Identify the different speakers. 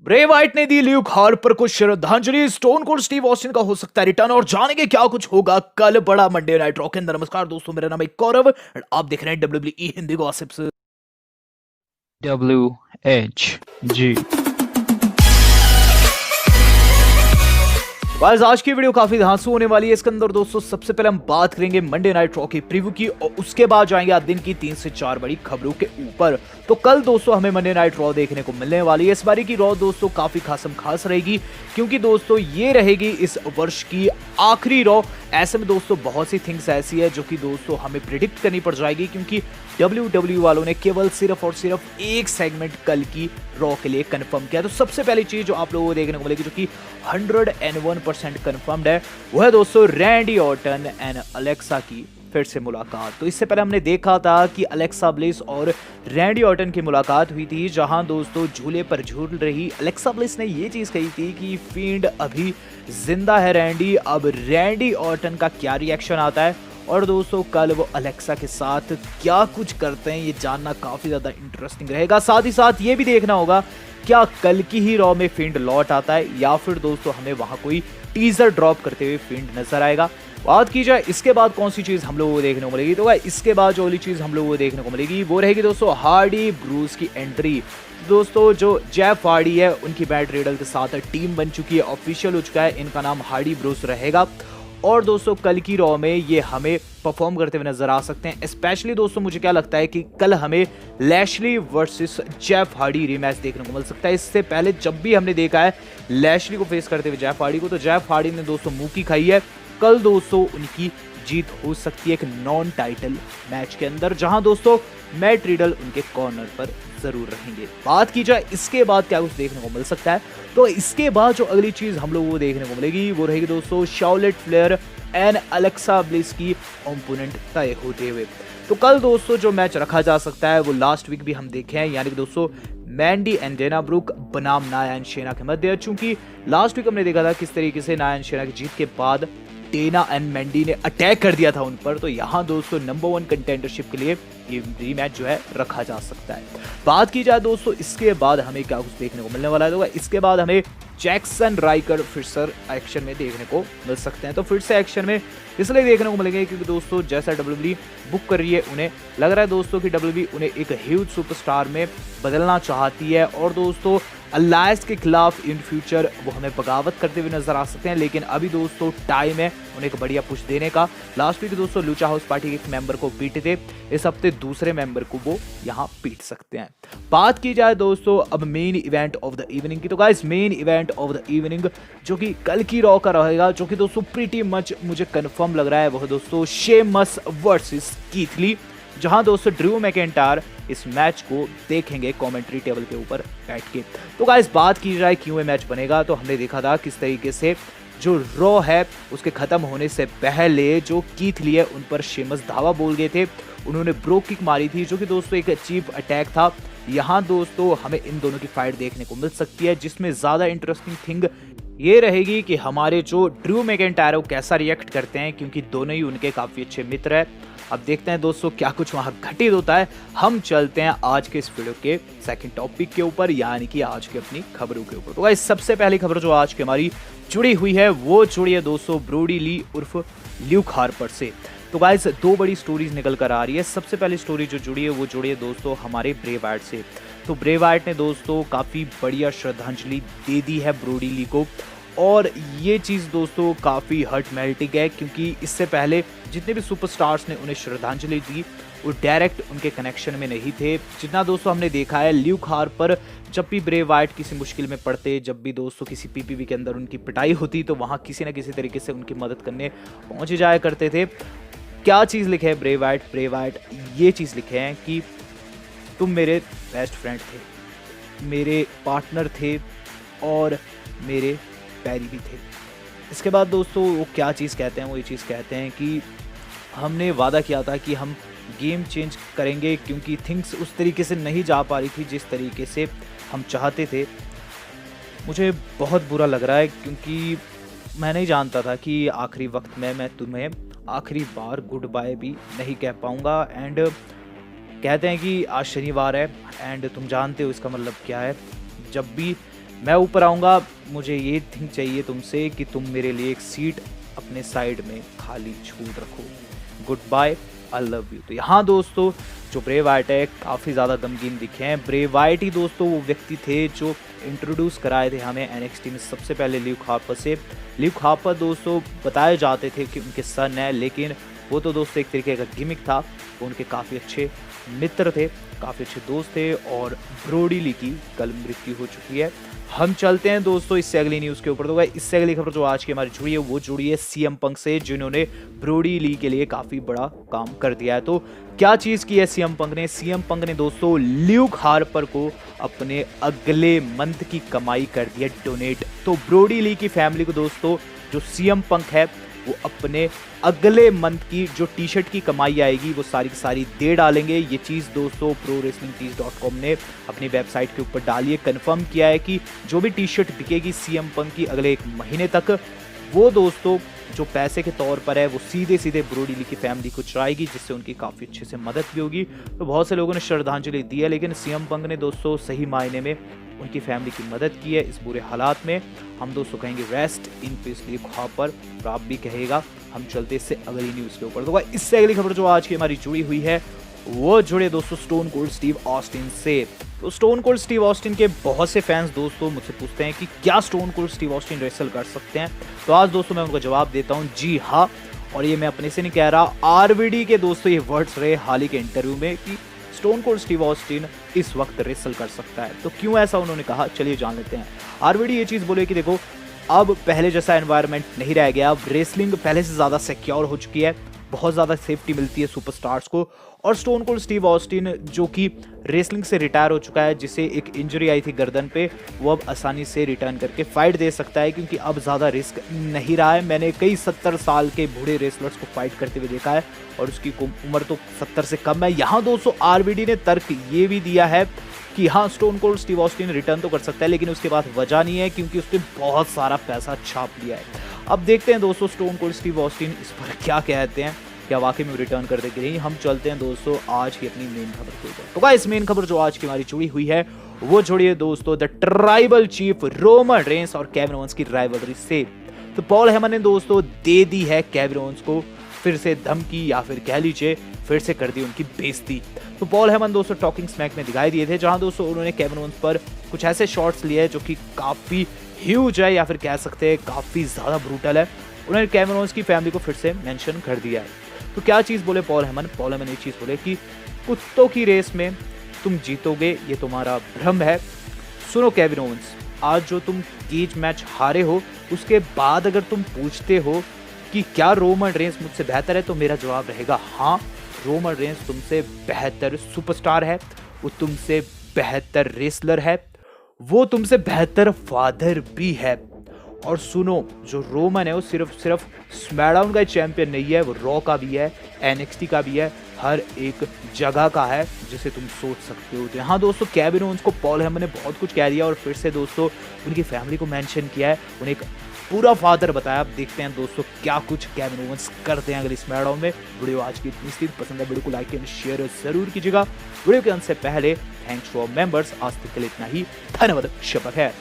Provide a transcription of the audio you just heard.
Speaker 1: Bray Wyatt ने दी Luke Harper को श्रद्धांजलि। स्टोन कोल्ड स्टीव ऑस्टिन का हो सकता है रिटर्न और जानेंगे क्या कुछ होगा कल बड़ा मंडे नाइट रॉ के अंदर। नमस्कार दोस्तों, मेरा नाम है गौरव और आप देख रहे हैं WWE Hindi gossips.
Speaker 2: WHG।
Speaker 1: Guys आज की वीडियो काफी धांसू होने वाली है। इसके अंदर दोस्तों सबसे पहले हम बात करेंगे मंडे नाइट रॉ की प्रीव्यू की और उसके बाद जाएंगे आज दिन की 3 से 4 बड़ी खबरों के ऊपर। तो कल दोस्तों हमें मंडे नाइट रॉ देखने को मिलने वाली है। इस बारी की रॉ दोस्तों काफी खास रहेगी क्योंकि दोस्तों ये रहेगी इस वर्ष की आखिरी रॉ। ऐसे में दोस्तों बहुत सी थिंग्स ऐसी है जो कि दोस्तों हमें प्रिडिक्ट करनी पड़ जाएगी क्योंकि WWE वालों ने केवल सिर्फ और सिर्फ एक सेगमेंट कल की रॉ के लिए कंफर्म किया। तो सबसे पहली चीज जो आप लोगों को देखने को मिलेगी जो कि 101% कंफर्म्ड है वो है दोस्तों रैंडी ऑर्टन एंड अलेक्सा की फिर से मुलाकात। तो इससे पहले हमने देखा था कि अलेक्सा ब्लिस और रैंडी ऑर्टन की मुलाकात हुई थी जहां दोस्तों झूले पर झूल रही अलेक्सा ब्लिस ने ये चीज कही थी कि फील्ड अभी जिंदा है रैंडी। अब रैंडी ऑर्टन का क्या रिएक्शन आता है और दोस्तों कल वो अलेक्सा के साथ क्या कुछ करते हैं ये जानना काफी ज्यादा इंटरेस्टिंग रहेगा। साथ ही साथ ये भी देखना होगा क्या कल की ही रॉ में फिंड लौट आता है या फिर दोस्तों हमें वहां कोई टीजर ड्रॉप करते हुए फिंड नजर आएगा। बात की जाए इसके बाद कौन सी चीज हम लोगों को देखने को मिलेगी, तो इसके बाद जो अगली चीज हम लोगों को देखने को मिलेगी वो रहेगी दोस्तों हार्डी ब्रूस की एंट्री। दोस्तों जो जेफ हार्डी है उनकी मैट रिडल के साथ टीम बन चुकी है, ऑफिशियल हो चुका है, इनका नाम हार्डी ब्रूस रहेगा। और दोस्तों कल की रॉ में ये हमें परफॉर्म करते हुए नजर आ सकते हैं। स्पेशली दोस्तों मुझे क्या लगता है कि कल हमें Lashley versus Jeff Hardy rematch देखने को मिल सकता है। इससे पहले जब भी हमने देखा है लैशली को फेस करते हुए जेफ हार्डी को, तो जेफ हार्डी ने दोस्तों मुंह की खाई है। कल दोस्तों उनकी जीत हो सकती है एक नॉन टाइटल मैच के अंदर जहां दोस्तों मैट रिडल उनके कॉर्नर पर जरूर रहेंगे। बात की जाए इसके बाद क्या कुछ देखने को मिल सकता है, तो इसके बाद जो अगली चीज हम लोगों को देखने को मिलेगी वो रहेगी दोस्तों Charlotte Flair and Alexa bliss की ओपोनेंट तय होते हुए। तो कल दोस्तों जो मैच रखा जा सकता है वो लास्ट वीक भी हम देखे हैं, यानी कि दोस्तों मैंडी एंड डेना ब्रुक बनाम नाया एंड शेना के मध्य। चूंकि लास्ट वीक हमने देखा था किस तरीके से नाया एंड शेना की जीत के बाद डेना एंड मैंडी ने अटैक कर दिया था उन पर, तो यहाँ दोस्तों नंबर 1 कंटेंडरशिप के लिए ये रीमैच जो है रखा जा सकता है। बात की जाए दोस्तों इसके बाद हमें क्या कुछ देखने को मिलने वाला है, तो इसके बाद हमें जैक्सन राइकर फिर से एक्शन में देखने को मिल सकते हैं। तो फिर से एक्शन में इसलिए देखने को मिलेंगे क्योंकि दोस्तों जैसा WWE बुक कर रही है उन्हें लग रहा है दोस्तों कि WWE उन्हें एक ह्यूज सुपरस्टार में बदलना चाहती है और दोस्तों अलायंस के खिलाफ इन फ्यूचर वो हमें बगावत करते हुए नजर आ सकते हैं। लेकिन अभी दोस्तों टाइम है उन्हें एक बढ़िया पुश देने का। लास्ट वीक दोस्तों लूचा हाउस पार्टी के एक मेंबर को पीटे थे, इस हफ्ते दूसरे मेंबर को वो यहाँ पीट सकते हैं। बात की जाए दोस्तों अब main event of the evening की, तो guys main event of the evening जो कि कल की रॉ का रहेगा, जो कि दोस्तों प्रीटी मच मुझे कंफर्म लग रहा है, वो दोस्तों शेमस वर्सेस कीथ ली, जहां दोस्तों ड्रू मैकिंटायर इस मैच को देखेंगे कमेंट्री टेबल के ऊपर बैठ के। तो गाइस बात की जाए क्यों ये मैच बनेगा, तो हमने देखा था किस तरीके से जो रॉ है उसके खत्म होने से पहले जो कीथ लिए उन पर शेमस धावा बोल गए थे, उन्होंने ब्रो किक मारी थी जो कि दोस्तों एक चीप अटैक था। यहाँ दोस्तों हमें इन दोनों की फाइट देखने को मिल सकती है जिसमें ज्यादा इंटरेस्टिंग थिंग ये रहेगी कि हमारे जो ड्रू मैकिंटायर कैसा रिएक्ट करते हैं क्योंकि दोनों ही उनके काफी अच्छे मित्र हैं। अब देखते हैं दोस्तों क्या कुछ वहां घटित होता है। हम चलते हैं आज के इस वीडियो के सेकंड टॉपिक के ऊपर, यानी कि आज की अपनी खबरों के ऊपर। तो गाइस सबसे पहली खबर जो आज की हमारी जुड़ी हुई है वो जुड़ी है दोस्तों ब्रोडी ली उर्फ ल्यूक हार्पर से। तो गाइस दो बड़ी स्टोरीज निकल कर आ रही है। सबसे पहली स्टोरी जो जुड़ी है वो जुड़ी है दोस्तों हमारे ब्रे वाइट से। तो ब्रे वाइट ने दोस्तों काफी बढ़िया श्रद्धांजलि दे दी है ब्रोडी ली को और ये चीज़ दोस्तों काफ़ी हर्ट मेल्टिंग है क्योंकि इससे पहले जितने भी सुपरस्टार्स ने उन्हें श्रद्धांजलि दी वो डायरेक्ट उनके कनेक्शन में नहीं थे। जितना दोस्तों हमने देखा है ल्यूक हार्पर जब भी ब्रे वाइट किसी मुश्किल में पड़ते, जब भी दोस्तों किसी पीपीवी के अंदर उनकी पिटाई होती तो वहाँ किसी न किसी तरीके से उनकी मदद करने पहुँच जाया करते थे। क्या चीज़ लिखे है ब्रे वाइट ये चीज़ लिखे हैं कि तुम मेरे बेस्ट फ्रेंड थे, मेरे पार्टनर थे और मेरे पैरी भी थे। इसके बाद दोस्तों वो क्या चीज़ कहते हैं, वो ये चीज़ कहते हैं कि हमने वादा किया था कि हम गेम चेंज करेंगे क्योंकि थिंग्स उस तरीके से नहीं जा पा रही थी जिस तरीके से हम चाहते थे। मुझे बहुत बुरा लग रहा है क्योंकि मैं नहीं जानता था कि आखिरी वक्त में मैं तुम्हें आखिरी बार गुड बाय भी नहीं कह पाऊँगा। एंड कहते हैं कि आज शनिवार है एंड तुम जानते हो इसका मतलब क्या है, जब भी मैं ऊपर आऊँगा, मुझे ये थिंक चाहिए तुमसे कि तुम मेरे लिए एक सीट अपने साइड में खाली छोड़ रखो। Goodbye, I love you. तो यहाँ दोस्तों जो ब्रे वाइट है काफ़ी ज़्यादा गमगीन दिखे हैं। ब्रे वाइट ही दोस्तों वो व्यक्ति थे जो इंट्रोड्यूस कराए थे हमें NXT में सबसे पहले ल्यूक हार्पर से। ल्यूक हार्पर दोस्तों बताए जाते थे कि उनके सन है, लेकिन वो तो दोस्तों एक तरीके का गिमिक था। वो उनके काफ़ी अच्छे मित्र थे, काफ़ी अच्छे दोस्त थे। और ब्रोडी ली की कल मृत्यु हो चुकी है। हम चलते हैं दोस्तों इससे अगली न्यूज़ के ऊपर। तो भाई इससे अगली खबर जो आज की हमारी जुड़ी है वो जुड़ी है CM पंक से, जिन्होंने ब्रोडी ली के लिए काफ़ी बड़ा काम कर दिया है। तो क्या चीज़ की है CM पंक ने? CM पंक ने दोस्तों ल्यूक हार्पर को अपने अगले मंथ की कमाई कर दिया डोनेट। तो ब्रोडी ली की फैमिली को दोस्तों जो CM पंक है वो अपने अगले मंथ की जो टी शर्ट की कमाई आएगी वो सारी की सारी दे डालेंगे। ये चीज़ दोस्तों ProWrestlingTees.com ने अपनी वेबसाइट के ऊपर डाली है, कंफर्म किया है कि जो भी टी शर्ट बिकेगी CM पंक की अगले 1 महीने तक, वो दोस्तों जो पैसे के तौर पर है वो सीधे सीधे ब्रोडी ली की फैमिली को चढ़ाएगी, जिससे उनकी काफ़ी अच्छे से मदद भी होगी। तो बहुत से लोगों ने श्रद्धांजलि दी है, लेकिन CM पंक ने दोस्तों सही मायने में उनकी फैमिली की मदद की है इस बुरे हालात में। हम दोस्तों कहेंगे rest in peace Luke Harper, और आप भी कहेगा। हम चलते इससे अगली न्यूज़ के ऊपर। तो इससे अगली खबर जो आज की हमारी जुड़ी हुई है वो जुड़े दोस्तों स्टोन कोल्ड स्टीव ऑस्टिन से। तो स्टोन कोल्ड स्टीव ऑस्टिन के बहुत से फैंस दोस्तों मुझसे पूछते हैं कि क्या stone cold Steve Austin wrestle कर सकते हैं। तो आज दोस्तों मैं उनका जवाब देता हूँ, जी हाँ। और ये मैं अपने से नहीं कह रहा, RVD के दोस्तों ये वर्ड्स रहे हाल ही के इंटरव्यू में कि स्टोन कोल्ड स्टीव ऑस्टिन इस वक्त रेसल कर सकता है। तो क्यों ऐसा उन्होंने कहा, चलिए जान लेते हैं। RVD ये चीज़ बोले कि देखो अब पहले जैसा एनवायरनमेंट नहीं रह गया, अब रेसलिंग पहले से ज़्यादा सिक्योर हो चुकी है, बहुत ज़्यादा सेफ्टी मिलती है सुपरस्टार्स को। और स्टोन कोल्ड स्टीव ऑस्टिन जो कि रेसलिंग से रिटायर हो चुका है, जिसे एक इंजरी आई थी गर्दन पे, वो अब आसानी से रिटर्न करके फाइट दे सकता है, क्योंकि अब ज़्यादा रिस्क नहीं रहा है। मैंने कई 70 साल के बूढ़े रेसलर्स को फाइट करते हुए देखा है और उसकी उम्र तो 70 से कम है। यहाँ दोस्तों RVD ने तर्क ये भी दिया है कि हाँ stone cold Steve Austin return तो कर सकता है, लेकिन उसके पास वजह नहीं है, क्योंकि उसने बहुत सारा पैसा छाप लिया है। अब देखते हैं दोस्तों स्टोन कोल्ड स्टीव ऑस्टिन इस पर क्या कहते हैं, क्या वाकई में रिटर्न कर देंगे नहीं। हम चलते हैं दोस्तों आज की अपनी मेन खबर के ऊपर। तो गाइस मेन खबर जो आज की हमारी जुड़ी हुई है वो जुड़ी है दोस्तों the tribal chief Roman Reigns और केविन ओवेंस की राइवलरी से। तो पॉल हेमन ने दोस्तों दे दी है केविन ओवेंस को फिर से धमकी, या फिर कह लीजिए फिर से कर दी उनकी बेइज्जती। तो पॉल हेमन दोस्तों टॉकिंग स्मैक में दिखाई दिए थे, जहां दोस्तों उन्होंने केविन ओवेंस पर कुछ ऐसे शॉट्स लिए जो कि काफी ह्यूज है, या फिर कह सकते हैं काफी ज्यादा ब्रूटल है। उन्होंने केविन ओवेंस की फैमिली को फिर से मेंशन कर दिया है। तो क्या चीज़ बोले पॉल हेमन ये चीज़ बोले कि कुत्तों की रेस में तुम जीतोगे ये तुम्हारा भ्रम है। सुनो केविन ओवेंस, आज जो तुम केज मैच हारे हो उसके बाद अगर तुम पूछते हो कि क्या रोमन रेंस मुझसे बेहतर है, तो मेरा जवाब रहेगा हाँ, रोमन रेंस तुमसे बेहतर सुपरस्टार है, वो तुमसे बेहतर रेसलर है, वो तुमसे बेहतर फादर भी है। और सुनो जो रोमन है वो सिर्फ स्मैकडाउन का चैंपियन नहीं है, वो रॉ का भी है, NXT का भी है, हर एक जगह का है जिसे तुम सोच सकते हो। तो यहाँ दोस्तों केविन ओवेंस को पॉल हेमन ने बहुत कुछ कह दिया और फिर से दोस्तों उनकी फैमिली को मेंशन किया है, उन्हें एक पूरा फादर बताया। अब देखते हैं दोस्तों क्या कुछ केविन ओवेंस करते हैं अगली स्मैकडाउन में। वीडियो आज की इतनी सी पसंद है, वीडियो को लाइक एंड शेयर जरूर कीजिएगा। वीडियो के अंत से पहले थैंक्स फॉर मेंबर्स, आज तक के लिए इतना ही, धन्यवाद, शपथ है।